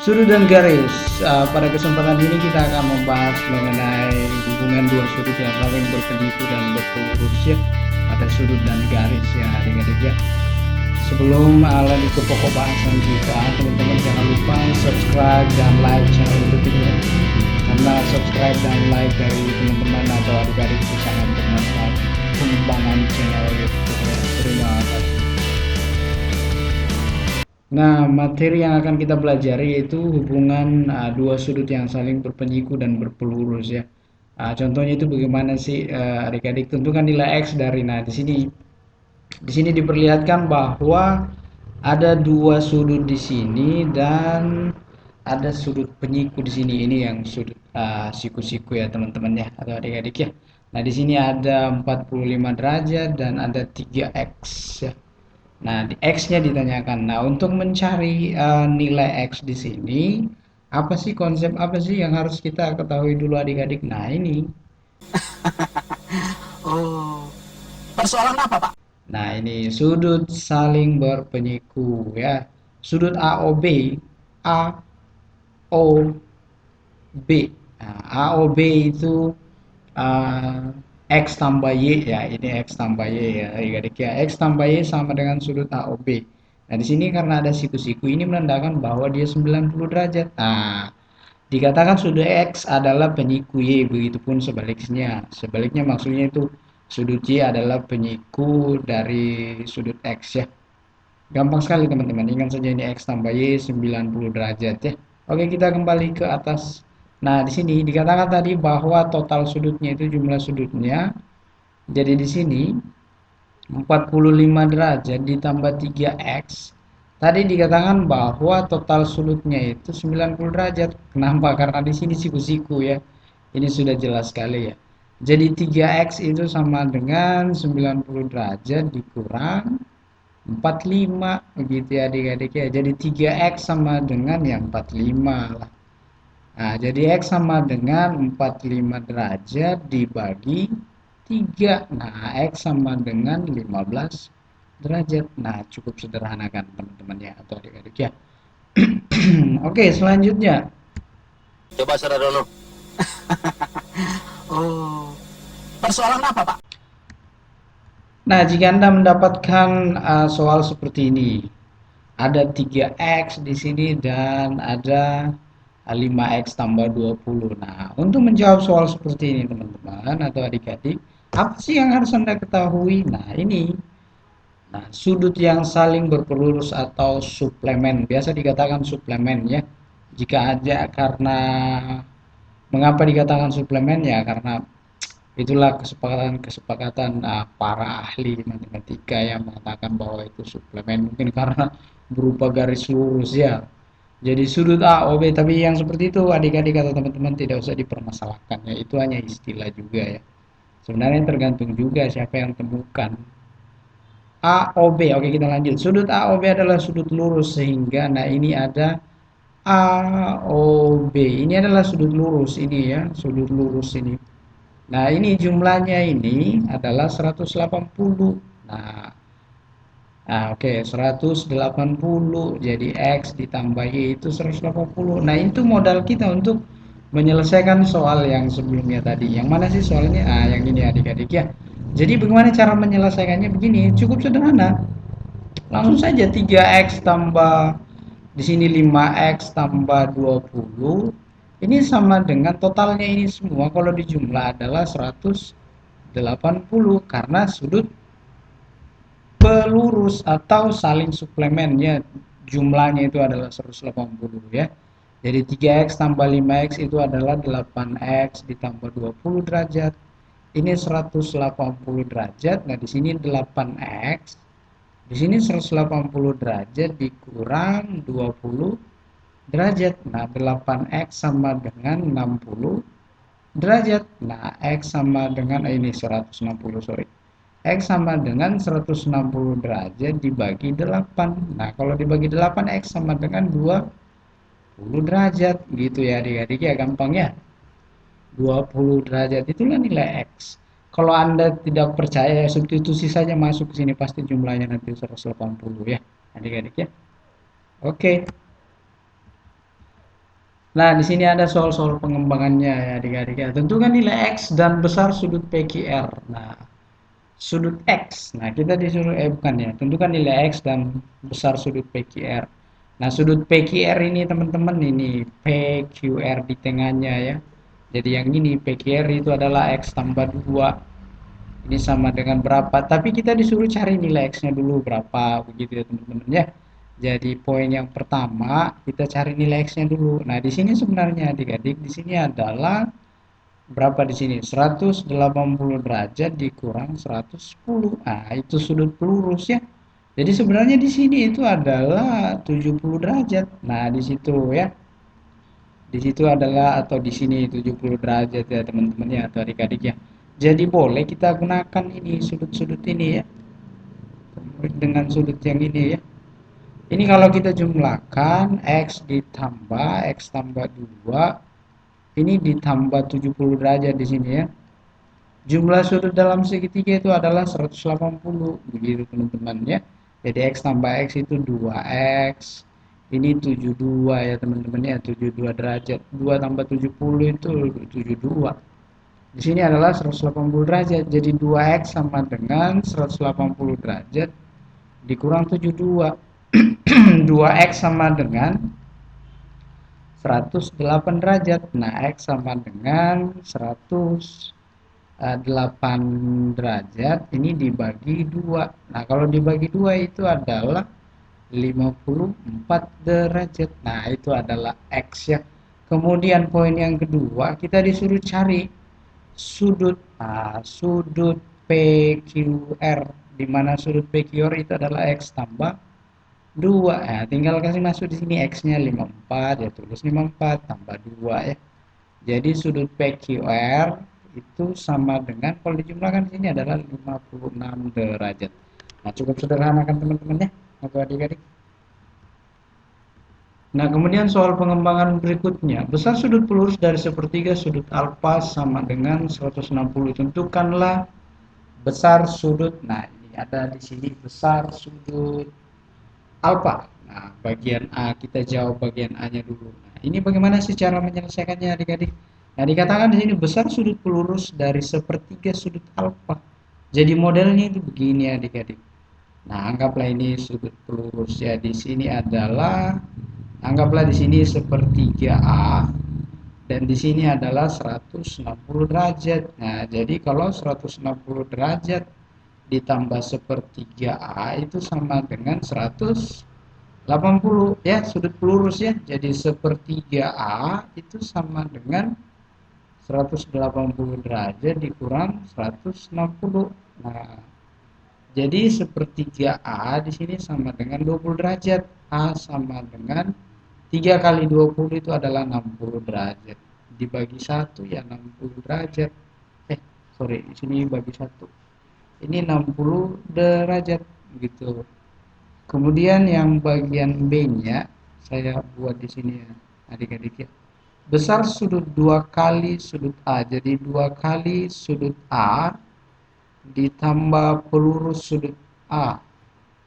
Sudut dan garis. Pada kesempatan ini kita akan membahas mengenai hubungan dua sudut yang saling berpeniku dan berpelurus ya. Ada sudut dan garis ya adik-adik ya. Sebelum lanjut ke pokok bahasan kita, teman-teman jangan lupa subscribe dan like channel YouTube ini ya. Karena subscribe dan like dari teman-teman atau adik-adik itu sangat bermanfaat pengembangan channel YouTube ya. Terima kasih. Nah, materi yang akan kita pelajari yaitu hubungan dua sudut yang saling berpenyiku dan berpelurus ya. Contohnya itu bagaimana sih adik-adik tentukan nilai x dari. Nah, di sini diperlihatkan bahwa ada dua sudut di sini dan ada sudut penyiku di sini. Ini yang sudut siku-siku ya teman-teman ya atau adik-adik ya. Nah, di sini ada 45 derajat dan ada 3x ya. Nah, di X-nya ditanyakan. Nah, untuk mencari nilai X di sini, konsep apa sih yang harus kita ketahui dulu adik-adik? Nah, ini. Oh, persoalan apa, Pak? Nah, ini sudut saling berpenyiku ya. Sudut AOB, AOB. Nah, AOB itu uh, X tambah Y ya, ini X tambah Y ya adik-adik ya. X tambah Y sama dengan sudut AOB. Nah, di sini karena ada siku-siku ini menandakan bahwa dia 90 derajat. Nah, dikatakan sudut X adalah penyiku Y, begitupun sebaliknya. Sebaliknya maksudnya itu sudut Y adalah penyiku dari sudut X ya. Gampang sekali teman-teman, ingat saja ini X tambah Y 90 derajat ya. Oke, kita kembali ke atas. Nah, di sini dikatakan tadi bahwa total sudutnya itu jumlah sudutnya. Jadi di sini 45 derajat ditambah 3x. Tadi dikatakan bahwa total sudutnya itu 90 derajat. Kenapa? Karena di sini siku-siku ya. Ini sudah jelas sekali ya. Jadi 3x itu sama dengan 90 derajat dikurang 45 begitu ya adik-adik ya. Jadi 3x sama dengan yang 45 lah. Nah, jadi X sama dengan 45 derajat dibagi 3. Nah, X sama dengan 15 derajat. Nah, cukup sederhana kan teman-teman ya atau adik-adik ya. Oke, selanjutnya. Coba Saradono. Oh, persoalan apa, Pak? Nah, jika Anda mendapatkan soal seperti ini, ada 3x di sini dan ada 5x tambah 20. Nah, untuk menjawab soal seperti ini teman-teman atau adik-adik, apa sih yang harus Anda ketahui? Nah, ini. Nah, sudut yang saling berpelurus atau suplemen, biasa dikatakan suplemen ya. Jika ada karena mengapa dikatakan suplemen ya karena itulah kesepakatan para ahli matematika yang mengatakan bahwa itu suplemen mungkin karena berupa garis lurus ya. Jadi sudut A, O, B, tapi yang seperti itu adik-adik atau teman-teman tidak usah dipermasalahkan ya. Itu hanya istilah juga ya. Sebenarnya tergantung juga siapa yang temukan. A, O, B. Oke, kita lanjut. Sudut A, O, B adalah sudut lurus sehingga nah ini ada A, O, B. Ini adalah sudut lurus ini ya, sudut lurus ini. Nah, ini jumlahnya ini adalah 180. Nah, oke, 180 jadi X ditambah Y itu 180. Nah, itu modal kita untuk menyelesaikan soal yang sebelumnya tadi. Yang mana sih soalnya? Yang ini adik-adik ya. Jadi bagaimana cara menyelesaikannya begini? Cukup sederhana. Langsung saja 3x tambah di sini 5x tambah 20. Ini sama dengan totalnya ini semua kalau dijumlah adalah 180 karena sudut pelurus atau saling suplemennya jumlahnya itu adalah 180 ya. Jadi 3x tambah 5x itu adalah 8x ditambah 20 derajat. Ini 180 derajat. Nah, di sini 8x. Di sini 180 derajat dikurang 20 derajat. Nah, 8x sama dengan 60 derajat. Nah, x sama dengan ini 160, sorry. X sama dengan 160 derajat dibagi 8. Nah, kalau dibagi 8 X sama dengan 20 derajat. Gitu ya adik-adik ya, gampang ya. 20 derajat itulah nilai X. Kalau Anda tidak percaya, substitusi saja masuk ke sini pasti jumlahnya nanti 180 ya, adik-adik ya. Oke. Nah, di sini ada soal-soal pengembangannya ya adik-adik ya. Tentukan nilai X dan besar sudut PQR. Nah, sudut X. Nah, kita disuruh bukan ya. Tentukan nilai X dan besar sudut PQR. Nah, sudut PQR ini teman-teman ini PQR di tengahnya ya. Jadi yang ini PQR itu adalah X tambah 2. Ini sama dengan berapa? Tapi kita disuruh cari nilai X-nya dulu berapa begitu ya teman-teman ya. Jadi poin yang pertama kita cari nilai X-nya dulu. Nah, di sini sebenarnya adik-adik di sini adalah berapa di sini? 180 derajat dikurang 110. Nah, itu sudut pelurus ya. Jadi sebenarnya di sini itu adalah 70 derajat. Nah, di situ ya. Di situ adalah atau di sini 70 derajat ya teman-teman ya atau adik-adik ya. Jadi boleh kita gunakan ini sudut-sudut ini ya. Dengan sudut yang ini ya. Ini kalau kita jumlahkan X ditambah X tambah 2 ini ditambah 70 derajat di sini ya. Jumlah sudut dalam segitiga itu adalah 180 begitu teman-teman ya. Jadi X tambah X itu 2X. Ini 72 ya teman-teman ya, 72 derajat. 2 tambah 70 itu 72. Di sini adalah 180 derajat. Jadi 2X sama dengan 180 derajat dikurang 72. 2X sama dengan 108 derajat. Nah, X sama dengan 108 derajat ini dibagi 2. Nah, kalau dibagi 2 itu adalah 54 derajat. Nah, itu adalah X ya. Kemudian poin yang kedua, kita disuruh cari sudut sudut PQR, di mana sudut PQR itu adalah X tambah 2. Ya, tinggal kasih masuk di sini X-nya 54 ya, tulis 54 tambah 2 ya. Jadi sudut PQR itu sama dengan kalau dijumlahkan di sini adalah 56 derajat. Nah, cukup sederhana kan teman-teman ya, atau adik-adik. Nah, kemudian soal pengembangan berikutnya. Besar sudut pelurus dari sepertiga sudut alfa sama dengan 160. Tentukanlah besar sudut. Nah, ini ada di sini besar sudut alfa. Nah, bagian A kita jawab bagian A-nya dulu. Nah, ini bagaimana sih cara menyelesaikannya adik-adik? Nah, dikatakan di sini besar sudut pelurus dari sepertiga sudut alfa. Jadi modelnya itu begini adik-adik. Nah, anggaplah ini sudut pelurus ya. Di sini adalah anggaplah di sini sepertiga A dan di sini adalah 160 derajat. Nah, jadi kalau 160 derajat ditambah sepertiga A itu sama dengan 180 ya, sudut pelurus ya. Jadi sepertiga A itu sama dengan 180 derajat dikurang 160. Nah, jadi sepertiga A di sini sama dengan 20 derajat. A sama dengan 3 kali 20 itu adalah 60 derajat. Dibagi 1 ya 60 derajat. Sorry, di sini bagi 1. Ini 60 derajat gitu. Kemudian yang bagian B-nya saya buat di sini ya, adik-adik ya. Besar sudut 2 kali sudut A. Jadi 2 kali sudut A ditambah pelurus sudut A.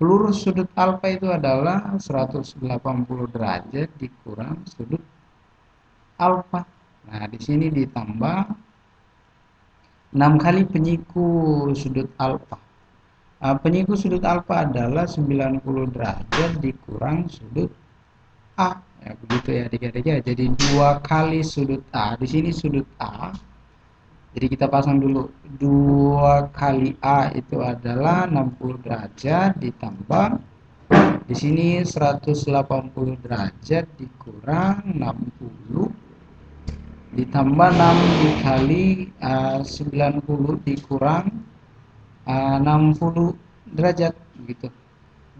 Pelurus sudut alfa itu adalah 180 derajat dikurang sudut alfa. Nah, di sini ditambah 6 kali penyiku sudut alfa. Penyiku sudut alfa adalah 90 derajat dikurang sudut A. Ya, begitu ya adik-adik ya. Jadi 2 kali sudut A. Di sini sudut A. Jadi kita pasang dulu 2 kali A itu adalah 60 derajat ditambah di sini 180 derajat dikurang 60 ditambah 6 dikali 90 dikurang 60 derajat begitu.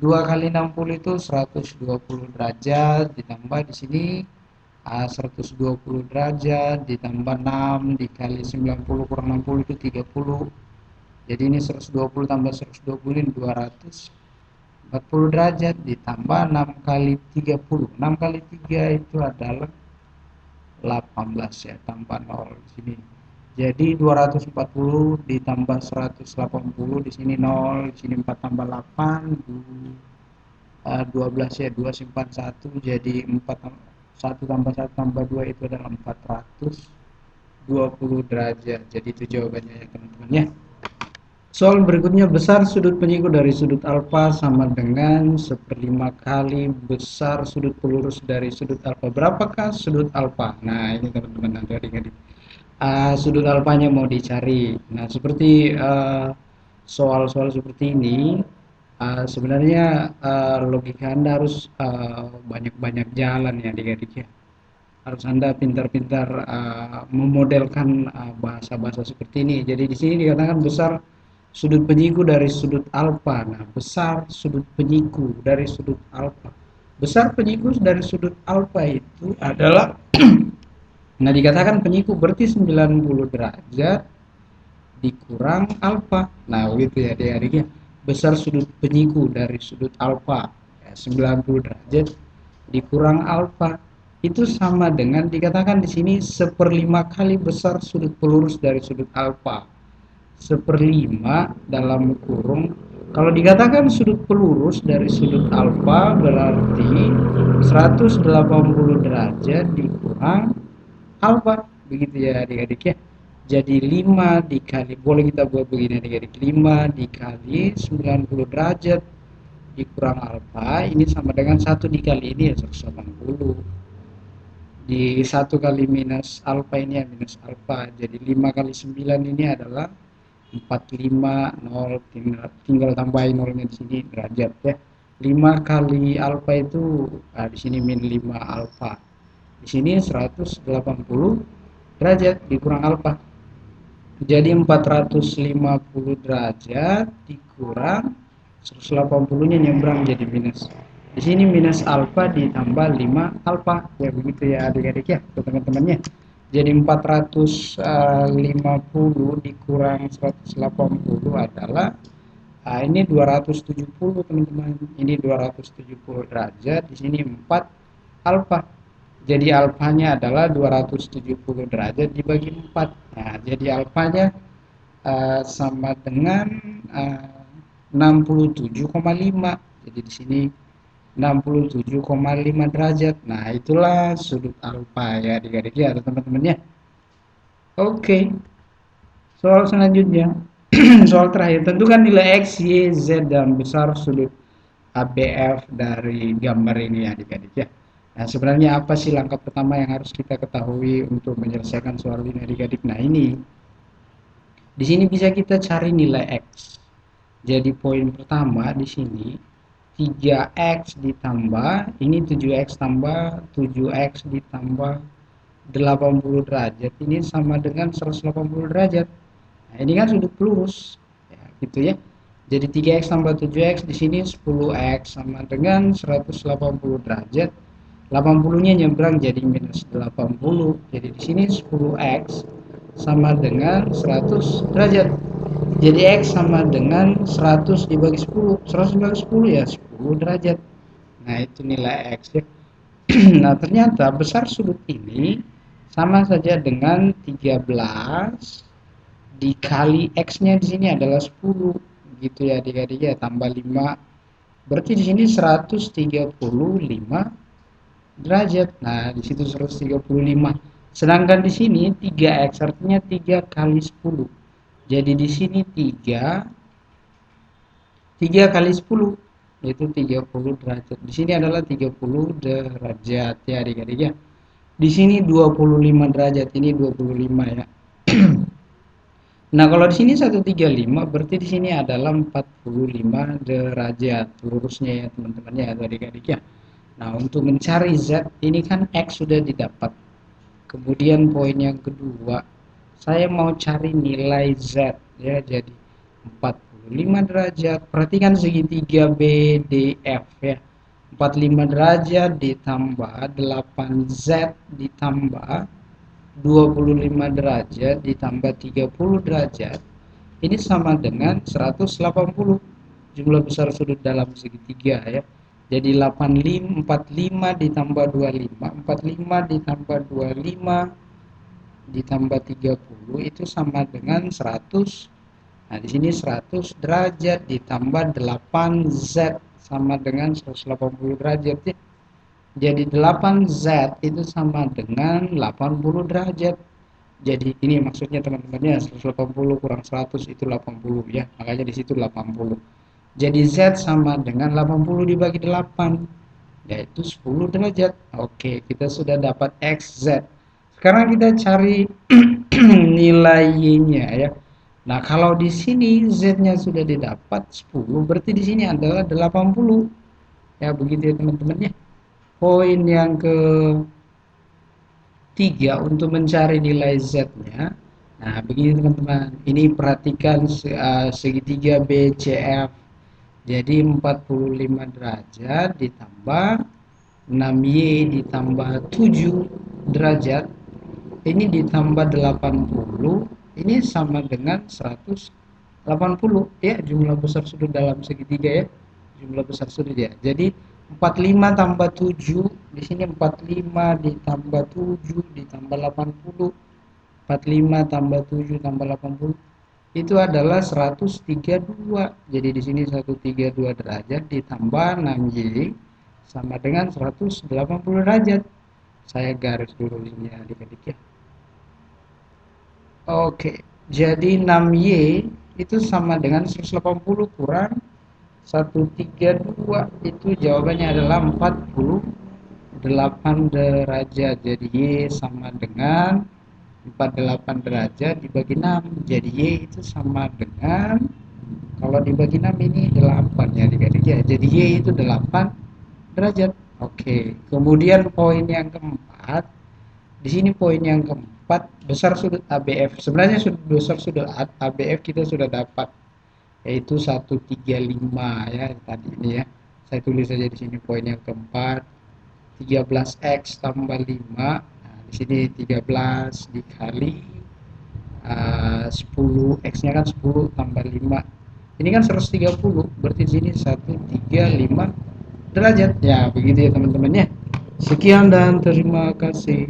2 kali 60 itu 120 derajat ditambah di sini 120 derajat ditambah 6 dikali 90 kurang 60 itu 30. Jadi ini 120 tambah 120 ini 240 derajat ditambah 6 kali 30. 6 kali 3 itu adalah 18 ya, tambah 0 di sini. Jadi 240 ditambah 180 di sini 0, di sini 4 tambah 8 12 ya, 2 simpan 1 jadi 4 1 tambah 1 tambah 2 itu adalah 420 derajat. Jadi itu jawabannya ya teman-teman ya. Soal berikutnya, besar sudut penyiku dari sudut alfa sama dengan 1/5 kali besar sudut pelurus dari sudut alfa. Berapakah sudut alfa? Nah, ini teman-teman ada adik-adik. Sudut alfanya mau dicari. Nah, seperti soal-soal seperti ini, sebenarnya logika Anda harus banyak-banyak jalan ya adik-adik ya. Harus Anda pintar-pintar memodelkan bahasa-bahasa seperti ini. Jadi di sini dikatakan besar sudut penyiku dari sudut alfa. Nah, besar sudut penyiku dari sudut alfa. Besar penyiku dari sudut alfa itu adalah nah dikatakan penyiku berarti 90 derajat dikurang alfa. Nah, begitu ya adik-adik ya. Besar sudut penyiku dari sudut alfa ya, 90 derajat dikurang alfa itu sama dengan dikatakan di sini 1/5 kali besar sudut pelurus dari sudut alfa. 1/5 dalam kurung, kalau dikatakan sudut pelurus dari sudut alfa berarti 180 derajat dikurang alfa, begitu ya adik-adik ya. Jadi 5 dikali, boleh kita buat begini adik-adik, 5 dikali 90 derajat dikurang alfa ini sama dengan 1 dikali ini ya 180. Di 1 kali minus alfa ini ya minus alfa, jadi 5 kali 9 ini adalah 450, tinggal tambahin nolnya di sini derajat ya. 5 kali alfa itu di sini min 5 alfa. Di sini 180 derajat dikurang alfa. Jadi 450 derajat dikurang 180-nya nyebrang jadi minus. Di sini minus alfa ditambah 5 alfa. Ya begitu ya adik-adik ya, teman-temannya. Jadi 450 dikurang 180 adalah ini 270 teman-teman. Ini 270 derajat, di sini 4 alfa. Jadi alfanya adalah 270 derajat dibagi 4. Nah, jadi alfanya sama dengan 67,5. Jadi di sini 67,5 derajat. Nah, itulah sudut alfa ya adik-adik ya teman-teman ya. Oke. Soal selanjutnya. Soal terakhir, tentukan nilai X, Y, Z dan besar sudut ABF dari gambar ini ya adik-adik ya. Nah, sebenarnya apa sih langkah pertama yang harus kita ketahui untuk menyelesaikan soal ini adik-adik? Nah, ini di sini bisa kita cari nilai X. Jadi poin pertama di sini 3X ditambah ini 7X tambah 7X ditambah 80 derajat ini sama dengan 180 derajat. Nah, ini kan sudut pelurus ya, gitu ya. Jadi 3X tambah 7X di sini 10X sama dengan 180 derajat. 80-nya nyebrang jadi minus 80. Jadi di sini 10X sama dengan 100 derajat. Jadi X sama dengan 100 dibagi 10. 100 dibagi 10 ya 10 derajat. Nah, itu nilai X ya. Nah, ternyata besar sudut ini sama saja dengan 13 dikali X-nya di sini adalah 10. Gitu ya adik-adik ya, tambah 5. Berarti di sini 135 derajat. Nah, di situ 135. Sedangkan di sini 3X artinya 3 kali 10. Jadi di sini 3 kali 10 yaitu 30 derajat. Di sini adalah 30 derajat ya adik-adik ya. Di sini 25 derajat, ini 25 ya. Nah, kalau di sini 135 berarti di sini adalah 45 derajat lurusnya ya teman-teman ya adik-adik ya. Nah, untuk mencari Z ini kan X sudah didapat. Kemudian poin yang kedua, saya mau cari nilai Z ya, jadi 45 derajat. Perhatikan segitiga BDF ya. 45 derajat ditambah 8Z ditambah 25 derajat ditambah 30 derajat. Ini sama dengan 180. Jumlah besar sudut dalam segitiga ya. Jadi 45 ditambah 25, 45 ditambah 25 ditambah 30 itu sama dengan 100. Nah, di sini 100 derajat ditambah 8Z sama dengan 180 derajat ya. Jadi 8Z itu sama dengan 80 derajat. Jadi ini maksudnya teman-temannya 180 kurang 100 itu 80 ya. Makanya di situ 80. Jadi Z sama dengan 80 dibagi 8 yaitu 10 derajat. Oke, kita sudah dapat XZ. Sekarang kita cari nilai Y-nya ya. Nah, kalau di sini Z-nya sudah didapat 10, berarti di sini adalah 80. Ya, begitu ya teman-teman ya. Poin yang ketiga untuk mencari nilai Z-nya. Nah, begini teman-teman. Ini perhatikan segitiga BCF. Jadi 45 derajat ditambah 6Y ditambah 7 derajat. Ini ditambah 80. Ini sama dengan 180 ya, jumlah besar sudut dalam segitiga ya, jumlah besar sudut ya. Jadi 45 tambah 7 di sini 45 ditambah 7 ditambah 80, 45 tambah 7 tambah 80 itu adalah 132. Jadi di sini 132 derajat ditambah 6Y sama dengan 180 derajat. Saya garis dulu ini adik-adik ya. Oke, jadi 6Y itu sama dengan 180 kurang 132, itu jawabannya adalah 48 derajat. Jadi Y sama dengan 48 derajat dibagi 6. Jadi Y itu sama dengan, kalau dibagi 6 ini 8 ya adik-adik ya. Jadi Y itu 8 derajat. Oke, kemudian poin yang keempat. Di sini poin yang keempat, besar sudut ABF. Sebenarnya besar sudut ABF kita sudah dapat, yaitu 135 ya tadi ini ya. Saya tulis saja di sini poin yang keempat, 13x tambah 5. Nah, di sini 13 dikali 10, x-nya kan 10 tambah 5. Ini kan 130, berarti di sini 135 derajat. Ya, begitu ya teman-teman ya. Sekian dan terima kasih.